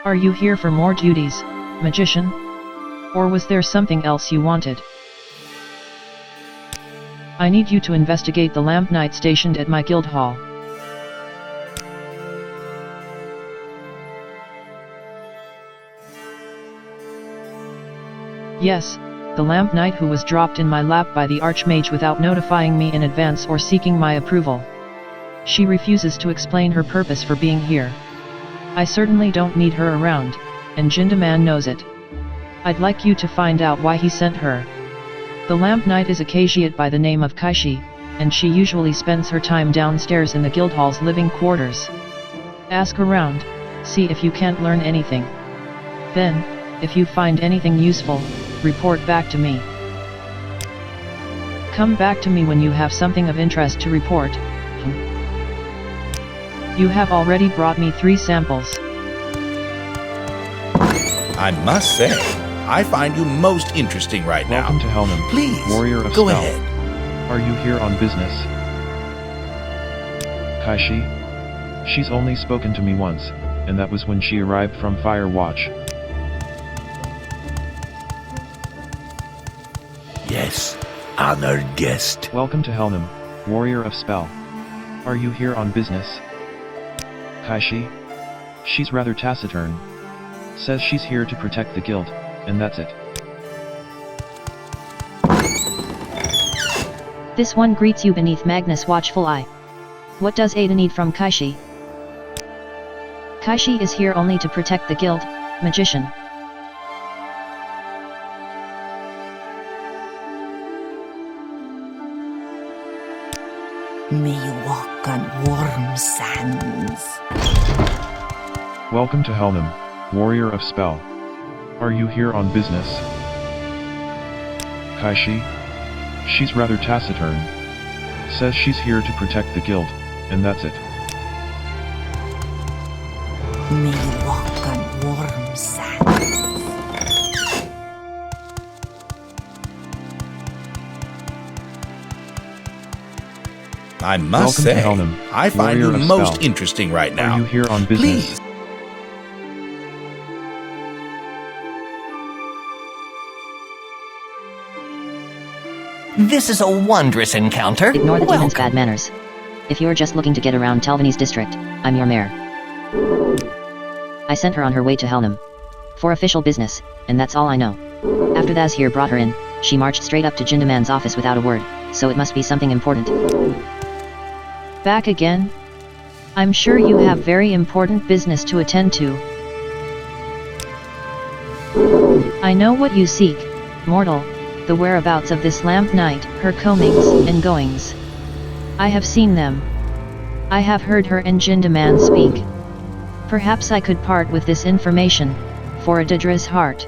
Are you here for more duties, magician? Or was there something else you wanted? I need you to investigate the lamp knight stationed at my guild hall. Yes, the lamp knight who was dropped in my lap by the archmage without notifying me in advance or seeking my approval. She refuses to explain her purpose for being here. I certainly don't need her around, and Jindaman knows it. I'd like you to find out why he sent her. The lamp knight is a Khajiit by the name of Kaishi, and she usually spends her time downstairs in the guild hall's living quarters. Ask around, see if you can't learn anything. Then, if you find anything useful, report back to me. Come back to me when you have something of interest to report. You have already brought me 3 samples. I must say, I find you most interesting right now. Welcome to Helnum, Please, warrior of go spell. ahead. Are you here on business? Kaishi? She's only spoken to me once, and that was when she arrived from Fire Watch. Yes, honored guest. Welcome to Helnum, warrior of spell. Are you here on business? Kaishi? She's rather taciturn. Says she's here to protect the guild, and that's it. This one greets you beneath Magnus' watchful eye. What does Ada need from Kaishi? Kaishi is here only to protect the guild, magician. May you walk on warm sands. Welcome to Helnum, warrior of spell. Are you here on business? Kaishi? She's rather taciturn. Says she's here to protect the guild, and that's it. May you walk on warm sands. I must Welcome to say, Helnum, I find you warrior of most spell. interesting right now. Are you here on business? Please. This is a wondrous encounter. Ignore the demon's Welcome. bad manners. If you're just looking to get around Telvanese district, I'm your mayor. I sent her on her way to Helnum. For official business, and that's all I know. After Thaz here brought her in, she marched straight up to Jindaman's office without a word, so it must be something important. Back again? I'm sure you have very important business to attend to. I know what you seek, mortal, the whereabouts of this lamp knight, her comings and goings. I have seen them. I have heard her and Jindaman speak. Perhaps I could part with this information, for a daedroth's heart.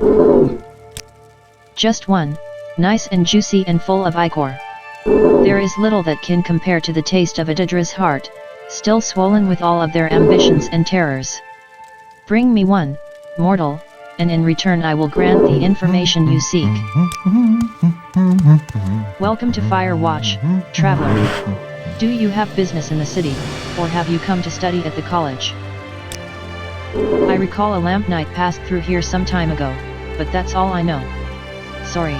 Just one, nice and juicy and full of ichor. There is little that can compare to the taste of a daedroth's heart, still swollen with all of their ambitions and terrors. Bring me one, mortal, and in return I will grant the information you seek. Welcome to Fire Watch, traveler. Do you have business in the city, or have you come to study at the college? I recall a lamp knight passed through here some time ago, but that's all I know. Sorry.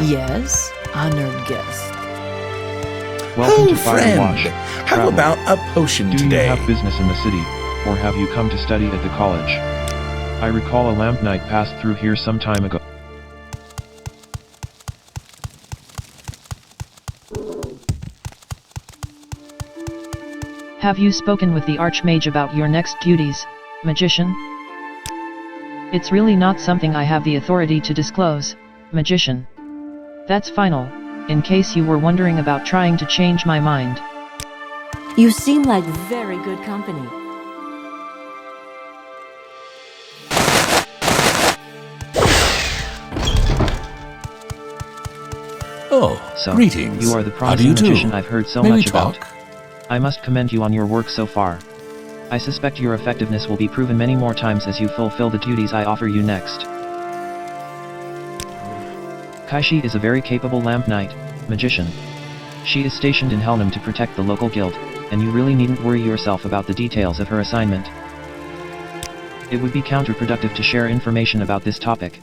Yes, honored guest. Welcome Oh, to Fire friend, Watch. how Traveler. about a potion Do today? you have business in the city, or have you come to study at the college? I recall a lamp knight passed through here some time ago. Have you spoken with the Archmage about your next duties, magician? It's really not something I have the authority to disclose, magician. That's final, in case you were wondering about trying to change my mind. You seem like very good company. Oh, So, greetings. you are the How do you promising do? magician I've heard so May we much about. talk? I must commend you on your work so far. I suspect your effectiveness will be proven many more times as you fulfill the duties I offer you next. Kaishi is a very capable lamp knight, magician. She is stationed in Helnum to protect the local guild, and you really needn't worry yourself about the details of her assignment. It would be counterproductive to share information about this topic.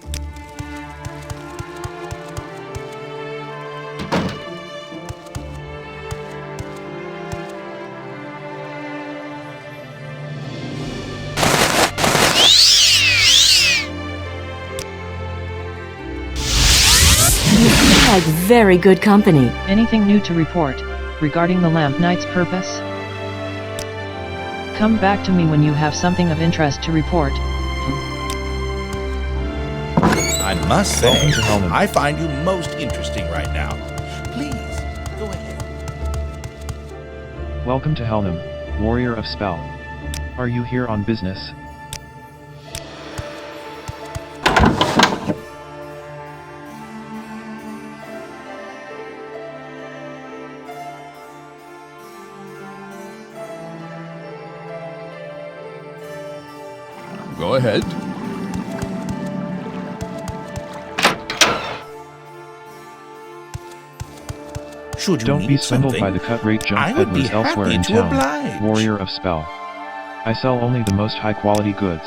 Like very good company. Anything new to report, regarding the Lamp Knight's purpose? Come back to me when you have something of interest to report. I must say, Welcome to Helmand. I find you most interesting right now. Please, go ahead. Welcome to Helnam, Warrior of Spell. Are you here on business? Go ahead. Should you Don't need be swindled something, by the cut-rate junk I would be peddlers elsewhere happy in to town, oblige. Warrior of Spell. I sell only the most high-quality goods.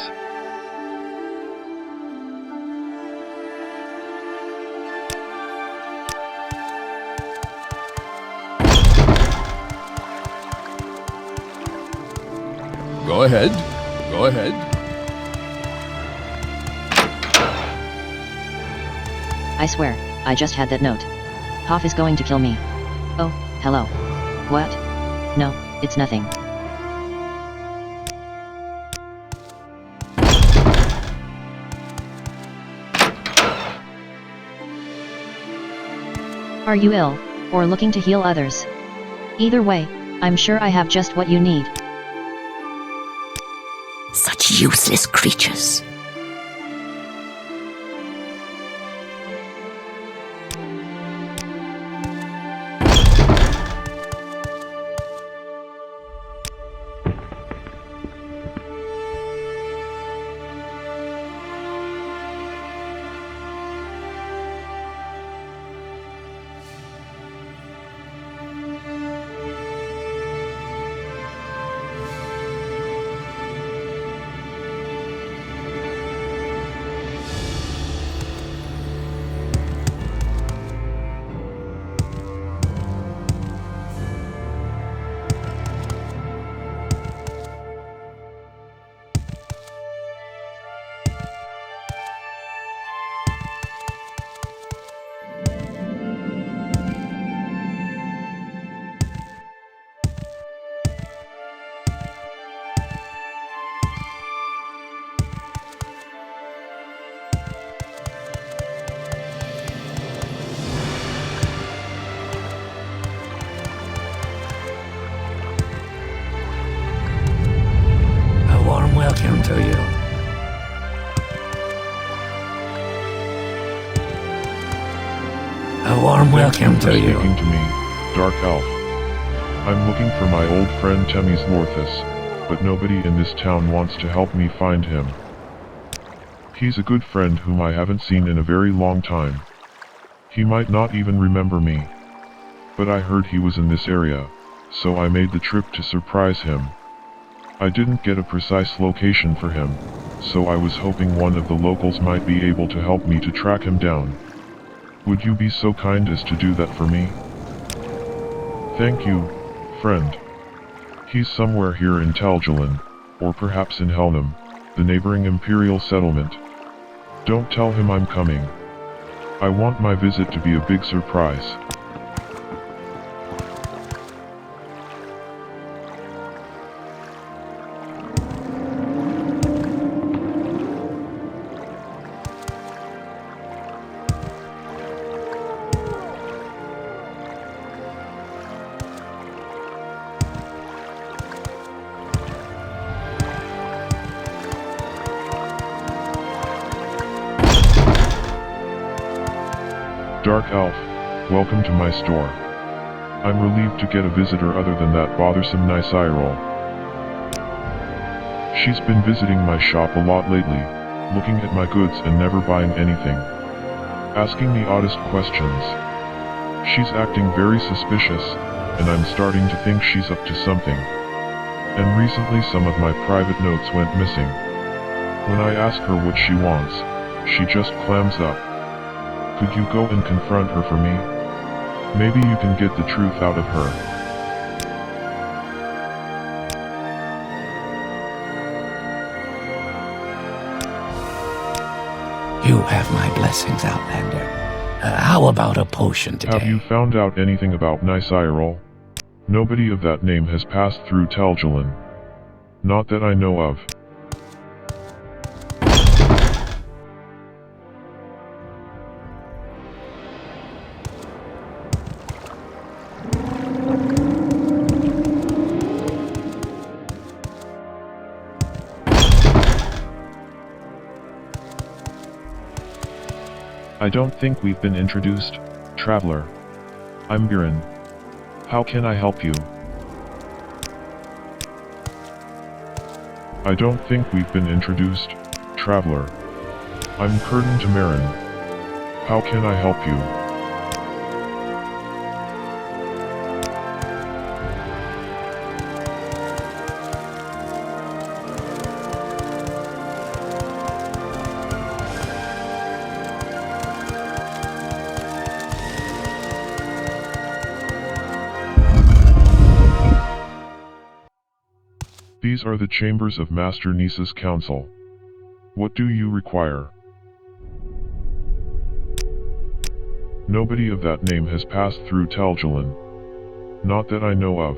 Go ahead. Go ahead. I swear, I just had that note. Hoff is going to kill me. Oh, hello. What? No, it's nothing. Are you ill, or looking to heal others? Either way, I'm sure I have just what you need. Such useless creatures. Welcome to you. A warm welcome to you. Speaking to me, Dark Elf. I'm looking for my old friend Temis Lorthus, but nobody in this town wants to help me find him. He's a good friend whom I haven't seen in a very long time. He might not even remember me. But I heard he was in this area, so I made the trip to surprise him. I didn't get a precise location for him, so I was hoping one of the locals might be able to help me to track him down. Would you be so kind as to do that for me? Thank you, friend. He's somewhere here in Taljalin, or perhaps in Helnam, the neighboring imperial settlement. Don't tell him I'm coming. I want my visit to be a big surprise. Dark Elf, welcome to my store. I'm relieved to get a visitor other than that bothersome Nisairol. She's been visiting my shop a lot lately, looking at my goods and never buying anything. Asking the oddest questions. She's acting very suspicious, and I'm starting to think she's up to something. And recently some of my private notes went missing. When I ask her what she wants, she just clams up. Could you go and confront her for me? Maybe you can get the truth out of her. You have my blessings, Outlander. How about a potion today? Have you found out anything about Nysairol? Nobody of that name has passed through Taljalin. Not that I know of. I don't think we've been introduced, traveler. I'm Biren. How can I help you? I don't think we've been introduced, traveler. I'm Curtin Tamarin. How can I help you? These are the chambers of Master Nisa's council. What do you require? Nobody of that name has passed through Taljalin. Not that I know of.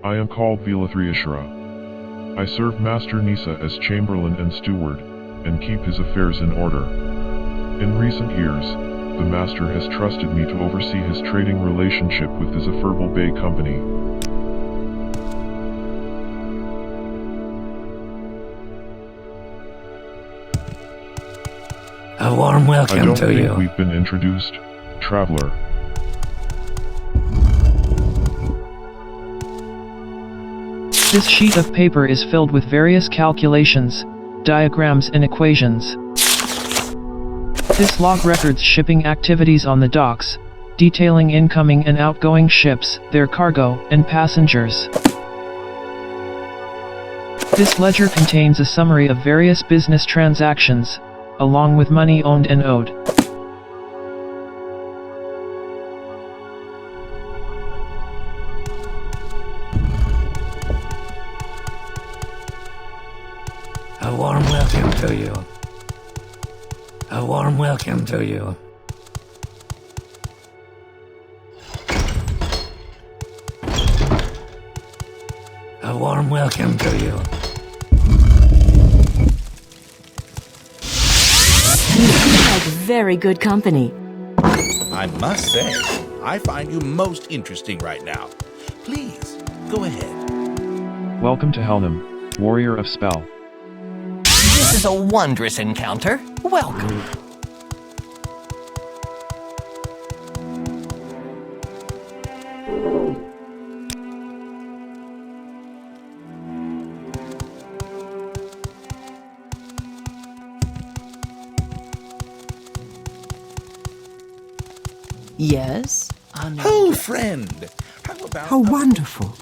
I am called Vilathriashara. I serve Master Nisa as Chamberlain and Steward, and keep his affairs in order. In recent years, the Master has trusted me to oversee his trading relationship with the Zephyrbal Bay Company. A warm welcome to you. I don't think we've been introduced, traveler. This sheet of paper is filled with various calculations, diagrams and equations. This log records shipping activities on the docks, detailing incoming and outgoing ships, their cargo, and passengers. This ledger contains a summary of various business transactions, along with money owned and owed. A warm welcome to you. A warm welcome to you. A warm welcome to you. Very good company. I must say, I find you most interesting right now. Please, go ahead. Welcome to Helnum, warrior of spell. This is a wondrous encounter. Welcome. Yes? Oh, friend. How wonderful.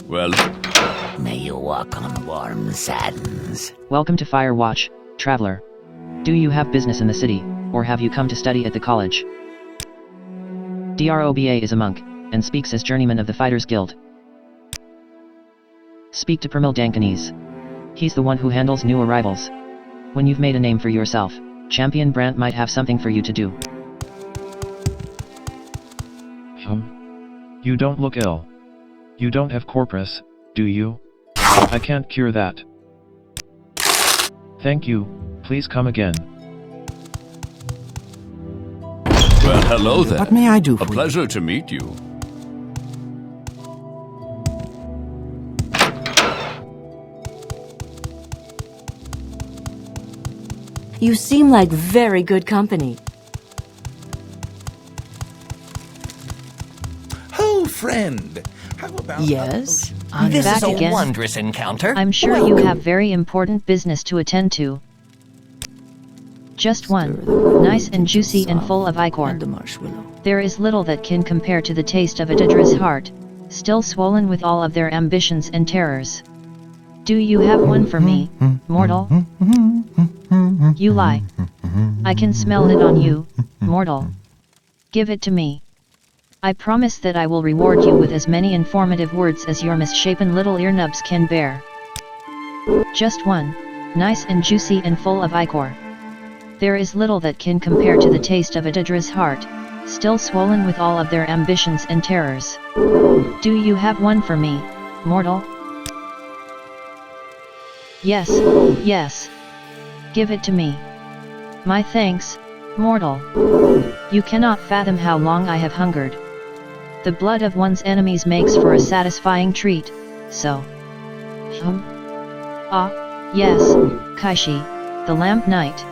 Well, May you walk on warm sands. Welcome to Firewatch, traveler. Do you have business in the city, or have you come to study at the college? Droba is a monk, and speaks as journeyman of the Fighters Guild. Speak to Permil Dankanese. He's the one who handles new arrivals. When you've made a name for yourself, Champion Brant might have something for you to do. You don't look ill. You don't have corpus, do you? I can't cure that. Thank you, please come again. Well, hello there. What may I do for A you? pleasure to meet you. You seem like very good company. Oh, friend. How about Yes? This back is a again. wondrous encounter. I'm sure you have very important business to attend to. Just one, nice and juicy and full of ichor. And the marshmallow. There is little that can compare to the taste of a daedroth's heart, still swollen with all of their ambitions and terrors. Do you have one for me, mortal? You lie. I can smell it on you, mortal. Give it to me. I promise that I will reward you with as many informative words as your misshapen little earnubs can bear. Just one, nice and juicy and full of ichor. There is little that can compare to the taste of a daedroth's heart, still swollen with all of their ambitions and terrors. Do you have one for me, mortal? Yes, yes. Give it to me. My thanks, mortal. You cannot fathom how long I have hungered. The blood of one's enemies makes for a satisfying treat, so... Yes, Kaishi, the Lamp Knight.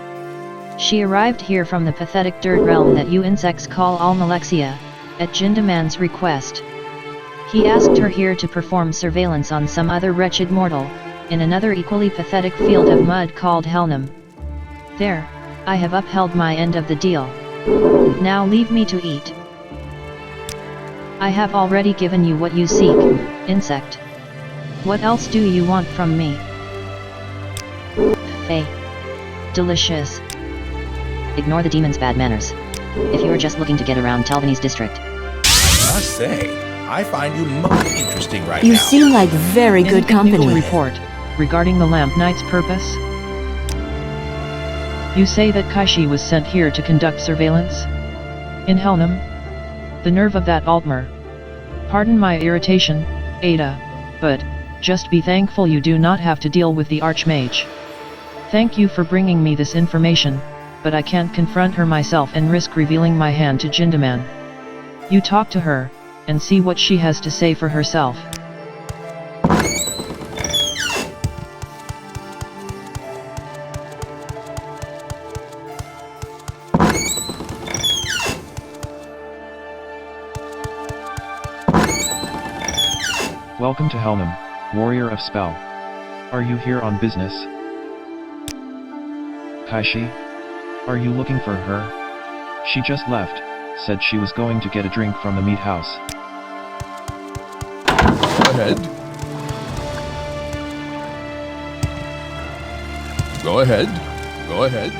She arrived here from the pathetic dirt realm that you insects call Almalexia, at Jindaman's request. He asked her here to perform surveillance on some other wretched mortal, in another equally pathetic field of mud called Helnum. There, I have upheld my end of the deal. Now leave me to eat. I have already given you what you seek, insect. What else do you want from me? Faye. Delicious. Ignore the demon's bad manners. If you're just looking to get around Talvani's district. I must say, I find you most interesting right You now. seem like very good Anything new to company. report regarding the Lamp Knight's purpose? You say that Kaishi was sent here to conduct surveillance? In Helnum? The nerve of that Altmer. Pardon my irritation, Ada, but just be thankful you do not have to deal with the Archmage. Thank you for bringing me this information, but I can't confront her myself and risk revealing my hand to Jindaman. You talk to her, and see what she has to say for herself. Welcome to Helnum, warrior of spell. Are you here on business? Kaishi? Are you looking for her? She just left, said she was going to get a drink from the meat house. Go ahead. Go ahead. Go ahead.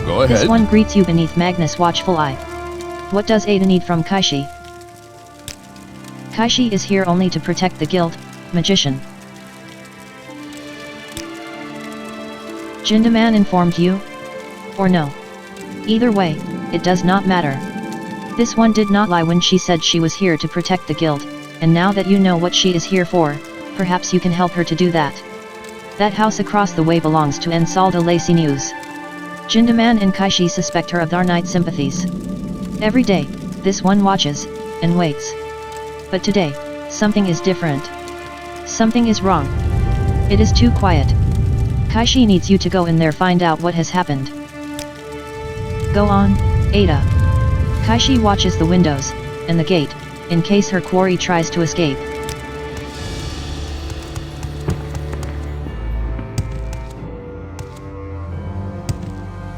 Go ahead. This one greets you beneath Magnus' watchful eye. What does Ada need from Kaishi? Kaishi is here only to protect the guild, magician. Jindaman informed you? Or no? Either way, it does not matter. This one did not lie when she said she was here to protect the guild, and now that you know what she is here for, perhaps you can help her to do that. That house across the way belongs to Ensalda Lacey News. Jindaman and Kaishi suspect her of our night sympathies. Every day, this one watches, and waits. But today, something is different. Something is wrong. It is too quiet. Kaishi needs you to go in there find out what has happened. Go on, Ada. Kaishi watches the windows, and the gate, in case her quarry tries to escape.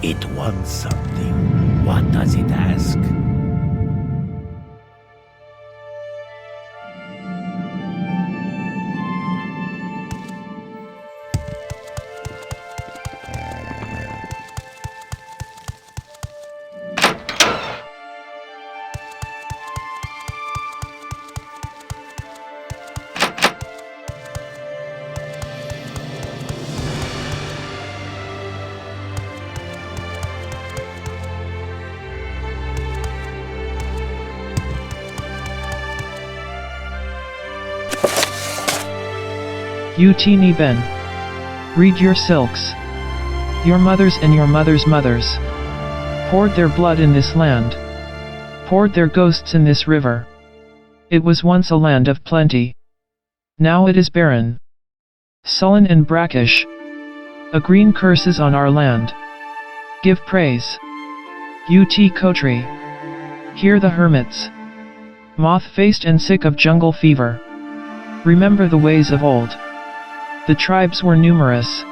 It wants something. What does it ask? Utini Ben. Read your silks. Your mothers and your mothers' mothers poured their blood in this land, poured their ghosts in this river. It was once a land of plenty. Now it is barren, sullen and brackish. A green curse is on our land. Give praise. Ut Kotri. Hear the hermits, moth-faced and sick of jungle fever. Remember the ways of old. The tribes were numerous.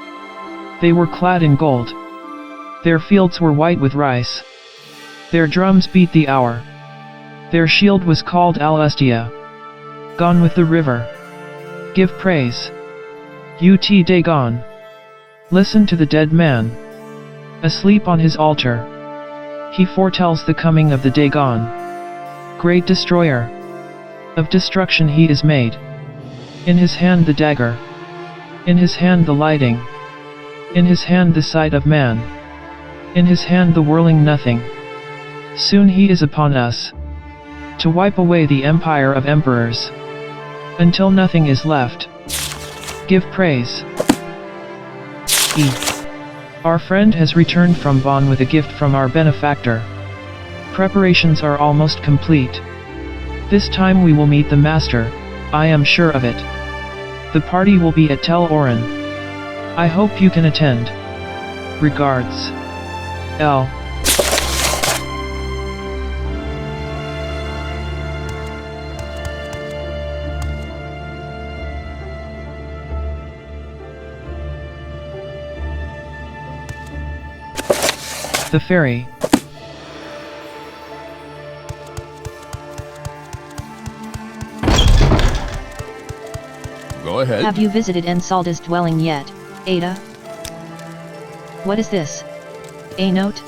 They were clad in gold. Their fields were white with rice. Their drums beat the hour. Their shield was called Al-Ustia. Gone with the river. Give praise. Ut Dagon. Listen to the dead man, asleep on his altar. He foretells the coming of the Dagon. Great destroyer. Of destruction he is made. In his hand the dagger. In his hand the lighting. In his hand the sight of man. In his hand the whirling nothing. Soon he is upon us, to wipe away the empire of emperors, until nothing is left. Give praise. E. Our friend has returned from Bonn with a gift from our benefactor. Preparations are almost complete. This time we will meet the master, I am sure of it. The party will be at Tel Oren. I hope you can attend. Regards. L. The ferry. Go ahead. Have you visited Ensalda's dwelling yet, Ada? What is this? A note?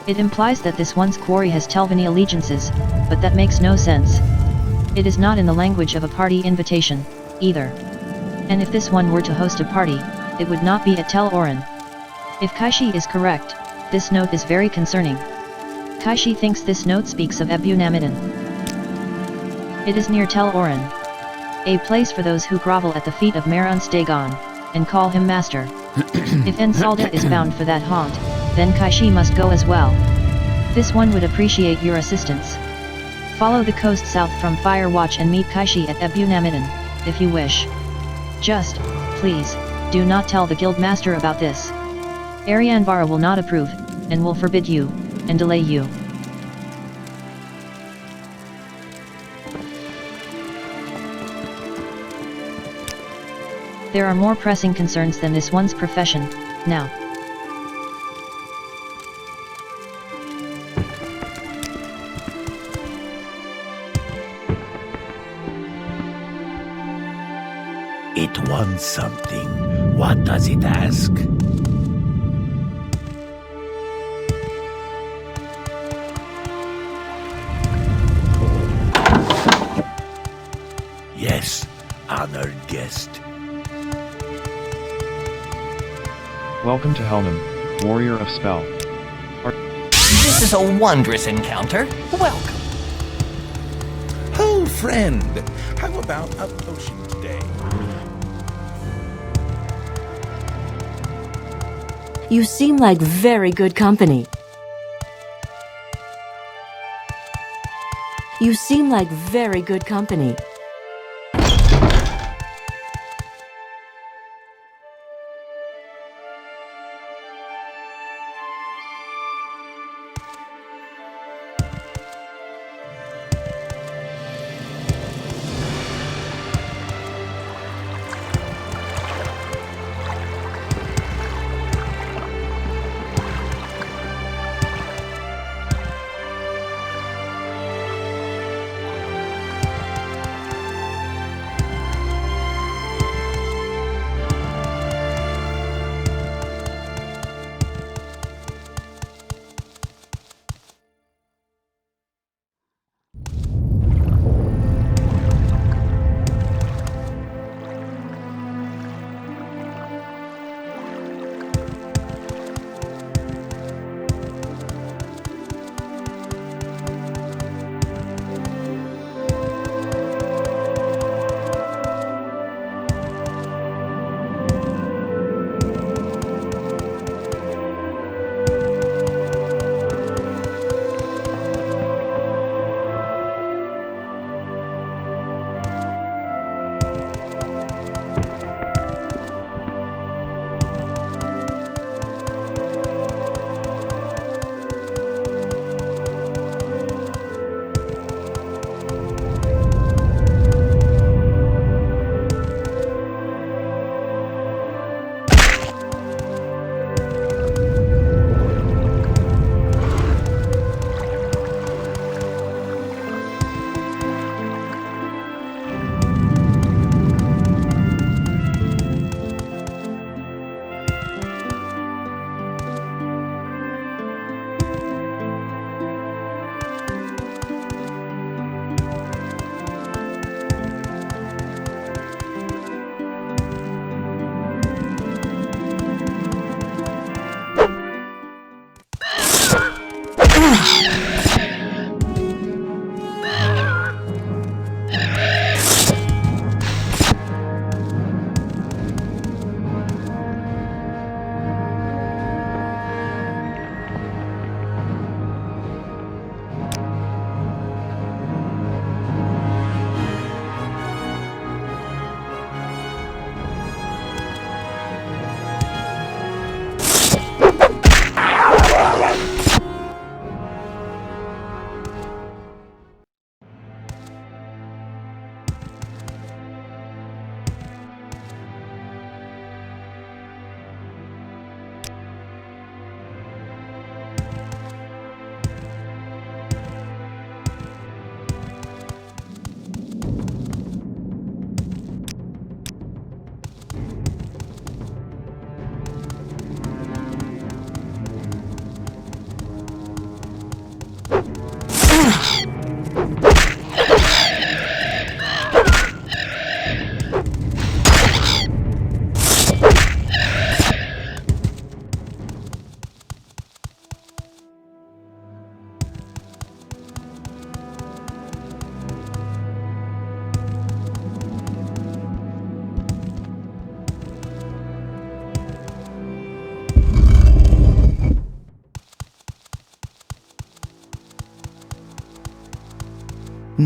It implies that this one's quarry has Telvanni allegiances, but that makes no sense. It is not in the language of a party invitation, either. And if this one were to host a party, it would not be at Tel Oren. If Kaishi is correct, this note is very concerning. Kaishi thinks this note speaks of Ebunamidin. It is near Tel Oren, a place for those who grovel at the feet of Maruns Dagon, and call him master. If Ensalda is bound for that haunt, then Kaishi must go as well. This one would appreciate your assistance. Follow the coast south from Firewatch and meet Kaishi at Ebunamidin, if you wish. Just, please, do not tell the guild master about this. Arianvara will not approve, and will forbid you, and delay you. There are more pressing concerns than this one's profession, now. It wants something. What does it ask? Yes, honored guest. Welcome to Helnum, warrior of spell. This is a wondrous encounter. Welcome. Oh, friend, how about a potion today? You seem like very good company. You seem like very good company.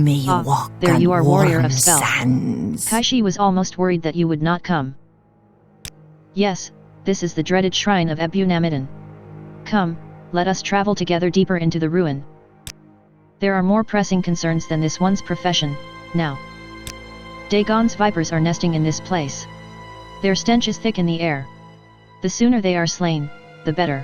May you walk there on you are, warrior warm of spell. sands. Kaishi was almost worried that you would not come. Yes, this is the dreaded shrine of Ebunamidon. Come, let us travel together deeper into the ruin. There are more pressing concerns than this one's profession, now. Dagon's vipers are nesting in this place. Their stench is thick in the air. The sooner they are slain, the better.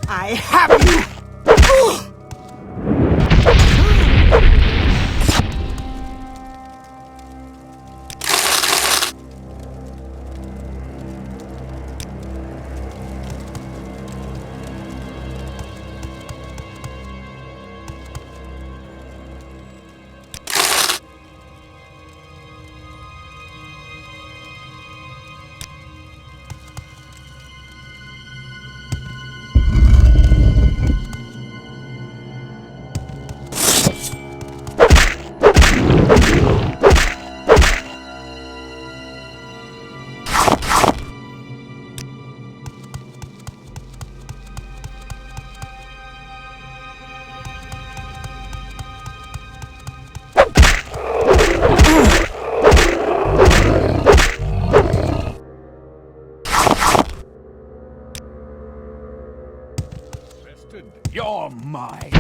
I have you! You're mine.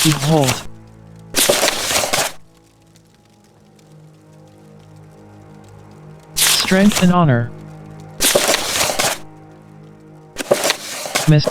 Behold. Strength and honor. Miss.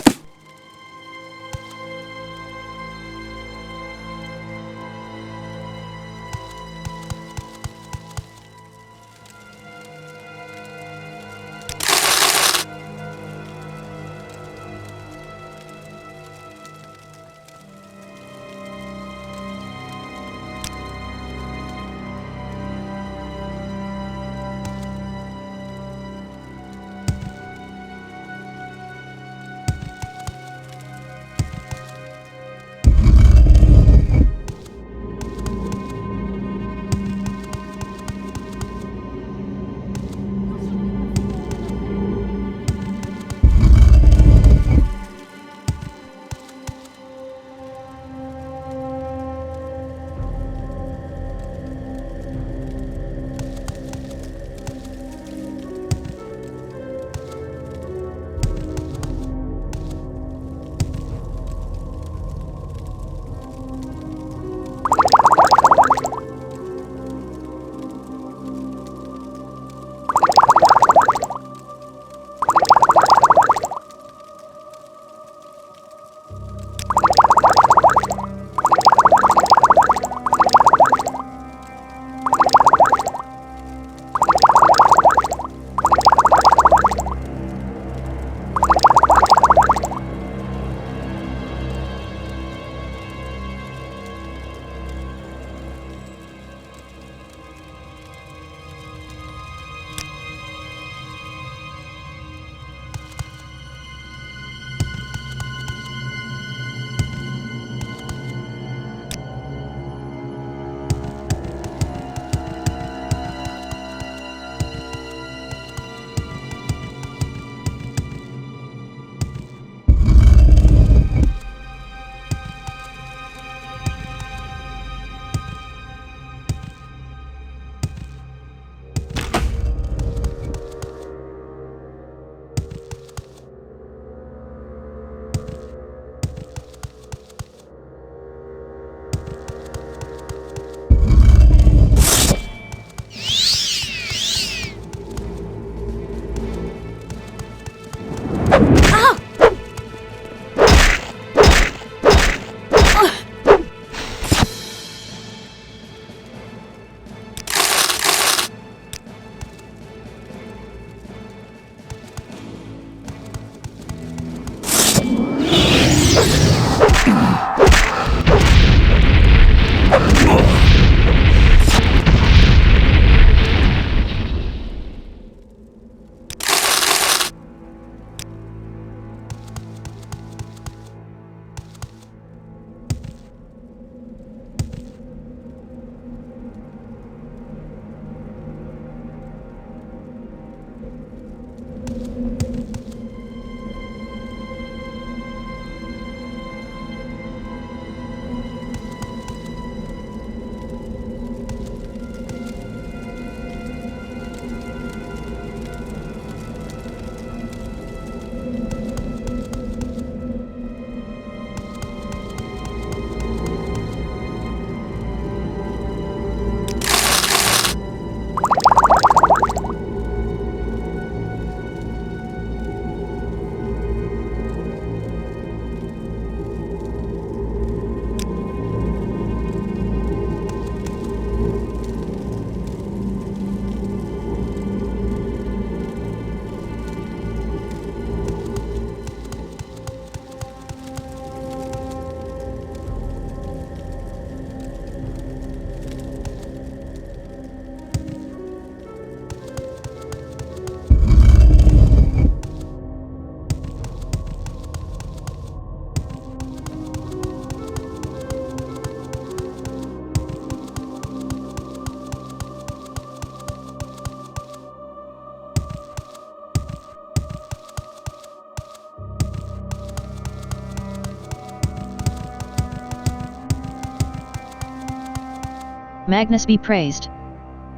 Magnus be praised.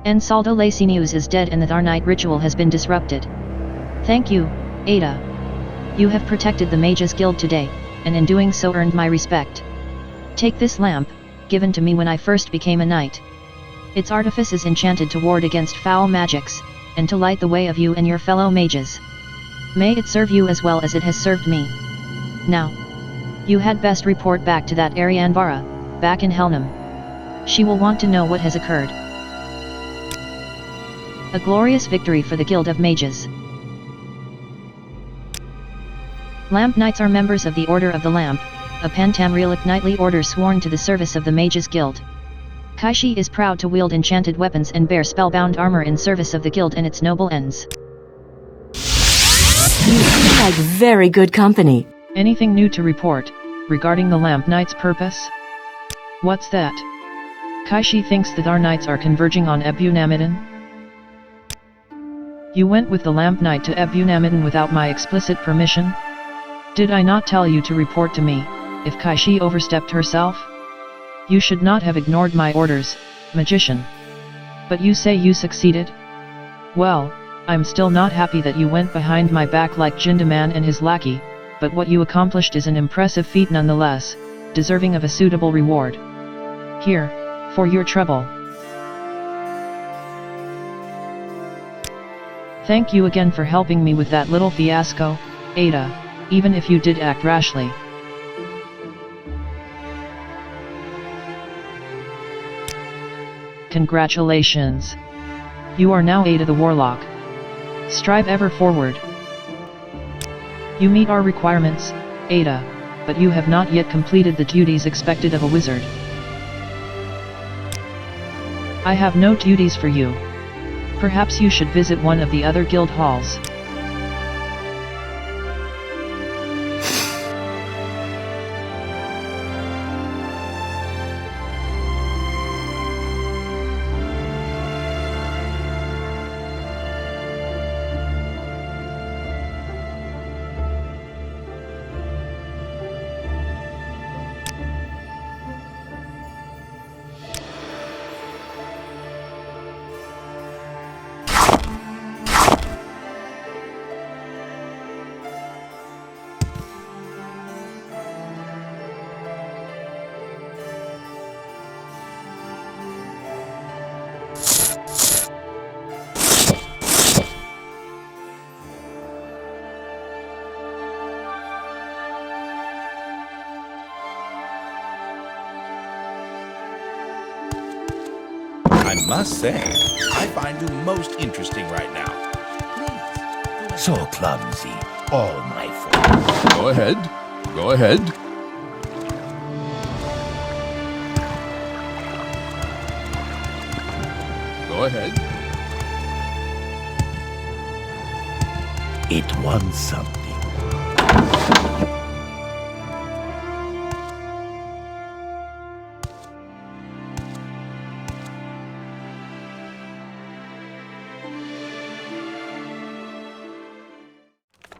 Ensaldo Lacinius is dead and the Tharnite ritual has been disrupted. Thank you, Ada. You have protected the Mages Guild today, and in doing so earned my respect. Take this lamp, given to me when I first became a knight. Its artifice is enchanted to ward against foul magics, and to light the way of you and your fellow mages. May it serve you as well as it has served me. Now, you had best report back to that Arianvara, back in Helnum. She will want to know what has occurred. A glorious victory for the Guild of Mages. Lamp Knights are members of the Order of the Lamp, a pan-Tamrielic knightly order sworn to the service of the Mages Guild. Kaishi is proud to wield enchanted weapons and bear spellbound armor in service of the Guild and its noble ends. You seem like very good company. Anything new to report, regarding the Lamp Knight's purpose? What's that? Kaishi thinks that our knights are converging on Ebunamidon? You went with the Lamp Knight to Ebunamidon without my explicit permission? Did I not tell you to report to me, if Kaishi overstepped herself? You should not have ignored my orders, magician. But you say you succeeded? Well, I'm still not happy that you went behind my back like Jindaman and his lackey, but what you accomplished is an impressive feat nonetheless, deserving of a suitable reward. Here, for your trouble. Thank you again for helping me with that little fiasco, Ada, even if you did act rashly. Congratulations. You are now Ada the Warlock. Strive ever forward. You meet our requirements, Ada, but you have not yet completed the duties expected of a wizard. I have no duties for you. Perhaps you should visit one of the other guild halls. I must say, I find you most interesting right now. Please. So clumsy. All my fault. Go ahead. Go ahead. Go ahead. It wants something.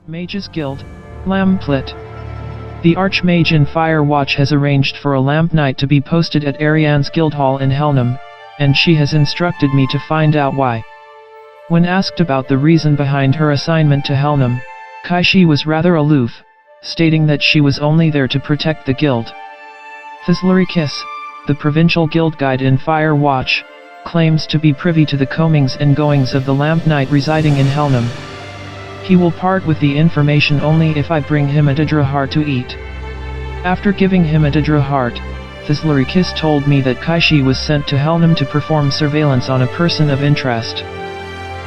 Mages Guild, Lamplit. The Archmage in Firewatch has arranged for a Lamp Knight to be posted at Ariane's Guildhall in Helnum, and she has instructed me to find out why. When asked about the reason behind her assignment to Helnum, Kaishi was rather aloof, stating that she was only there to protect the guild. Thizlarikis, the provincial guild guide in Firewatch, claims to be privy to the comings and goings of the Lamp Knight residing in Helnum. He will part with the information only if I bring him a daedroth heart to eat. After giving him a daedroth heart, Thizlarikis told me that Kaishi was sent to Helnum to perform surveillance on a person of interest.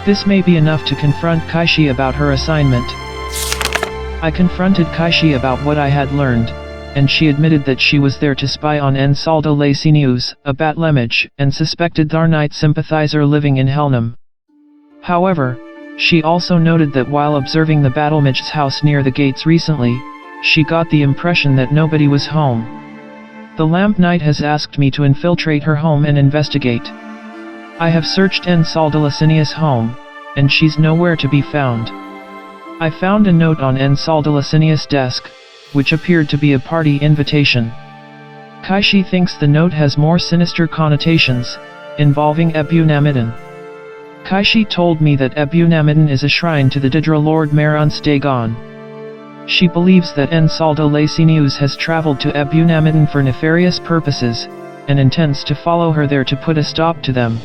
This may be enough to confront Kaishi about her assignment. I confronted Kaishi about what I had learned, and she admitted that she was there to spy on Ensaldo Lacinius, a Batlemage, and suspected Tharnite sympathizer living in Helnum. However, she also noted that while observing the Battlemage's house near the gates recently, she got the impression that nobody was home. The Lamp Knight has asked me to infiltrate her home and investigate. I have searched Ensaldo Lacinius' home, and she's nowhere to be found. I found a note on Ensaldo Lacinius' desk, which appeared to be a party invitation. Kaishi thinks the note has more sinister connotations, involving Ebunamidon. Kaishi told me that Ebunamidon is a shrine to the Daedra Lord Marance Dagon. She believes that Ensaldo Lacinius has traveled to Ebunamidon for nefarious purposes, and intends to follow her there to put a stop to them.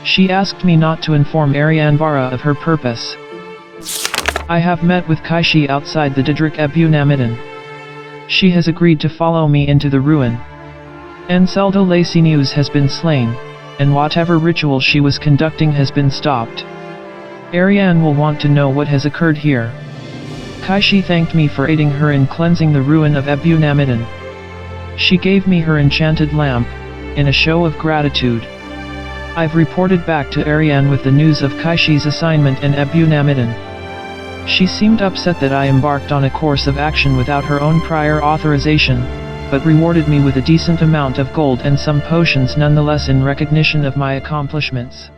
She asked me not to inform Arianvara of her purpose. I have met with Kaishi outside the Daedric Ebunamidon. She has agreed to follow me into the ruin. Ensaldo Lacinius has been slain, and whatever ritual she was conducting has been stopped. Ariane will want to know what has occurred here. Kaishi thanked me for aiding her in cleansing the ruin of Ebunamidon. She gave me her enchanted lamp, in a show of gratitude. I've reported back to Ariane with the news of Kaishi's assignment in Ebunamidon. She seemed upset that I embarked on a course of action without her own prior authorization, but rewarded me with a decent amount of gold and some potions nonetheless in recognition of my accomplishments.